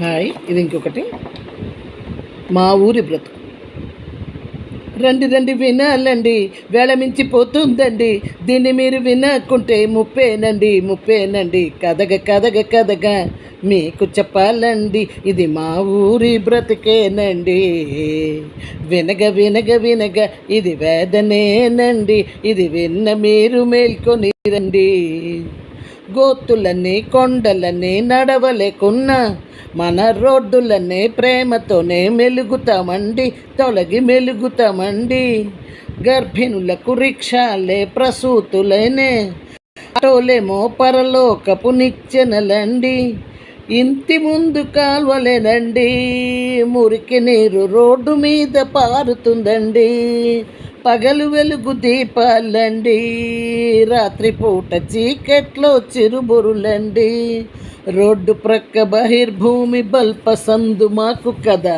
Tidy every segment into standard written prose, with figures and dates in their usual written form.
Hi. ఇది ఇంకొకటి మా ఊరి బ్రతుకు. రండి రండి వినాలండి, వేళ మించిపోతుందండి, దీన్ని మీరు వినకుంటే ముప్పేనండి. కథగ కథగ కథగా మీకు చెప్పాలండి, ఇది మా ఊరి బ్రతికేనండి. వినగ వినగ వినగ ఇది వేదనేనండి, ఇది విన్న మీరు మేల్కొని రండి. గోతులన్నీ కొండలన్నీ నడవలేకున్నా మన రోడ్డులన్నీ ప్రేమతోనే మెలుగుతామండి, తొలగి మెలుగుతామండి. గర్భిణులకు రిక్షాలే ప్రసూతులైనే, ఆటోలేమో పరలోకపు నిచ్చెనలండి. ఇంటి ముందు కాల్వలేనండి, మురికి నీరు రోడ్డు మీద పారుతుందండి. పగలు వెలుగు దీపాలండి, రాత్రిపూట చీకట్లో చిరుబురులండి. రోడ్డు ప్రక్క బహిర్భూమి బల్ప సందు మాకు కదా.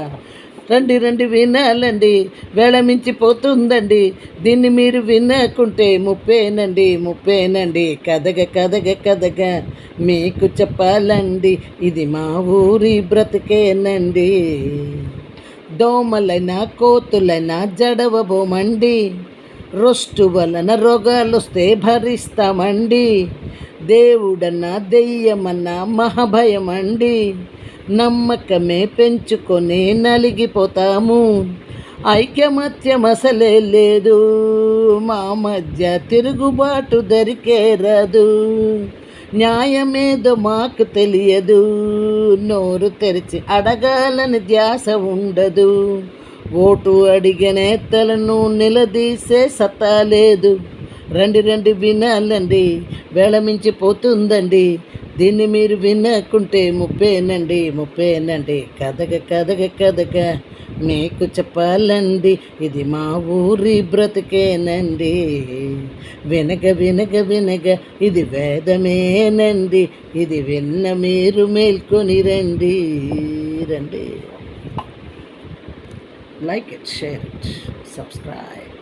రండి రండి వినాలండి, వేళ మించిపోతుందండి, దీన్ని మీరు వినకుంటే ముప్పేనండి. కథగ కథగ కథగా మీకు చెప్పాలండి, ఇది మా ఊరి బ్రతికేనండి. దోమలైనా కోతులైనా జడవబోమండి, రొస్టు వలన రోగాలొస్తే భరిస్తామండి. దేవుడన్నా దెయ్యమన్నా మహాభయమండి, నమ్మకమే పెంచుకొని నలిగిపోతాము. ఐకమత్యం అసలే లేదు, మా మధ్య తిరుగుబాటు దరికే రాదు. న్యాయమేదో మాకు తెలియదు, నోరు తెరిచి అడగాలని ధ్యాస ఉండదు. ఓటు అడిగే నేతలను నిలదీసే సత్తా లేదు. రండి రండి వినాలండి, వేళ మించిపోతుందండి, దీన్ని మీరు వినకుంటే ముప్పేనండి. కథగ కథగ కథగా మీకు చెప్పాలండి, ఇది మా ఊరి బ్రతికేనండి. వినగ వినగ వినగ ఇది వేదమేనండి, ఇది విన్న మీరు మేల్కొని రండి. Like it, share it, subscribe.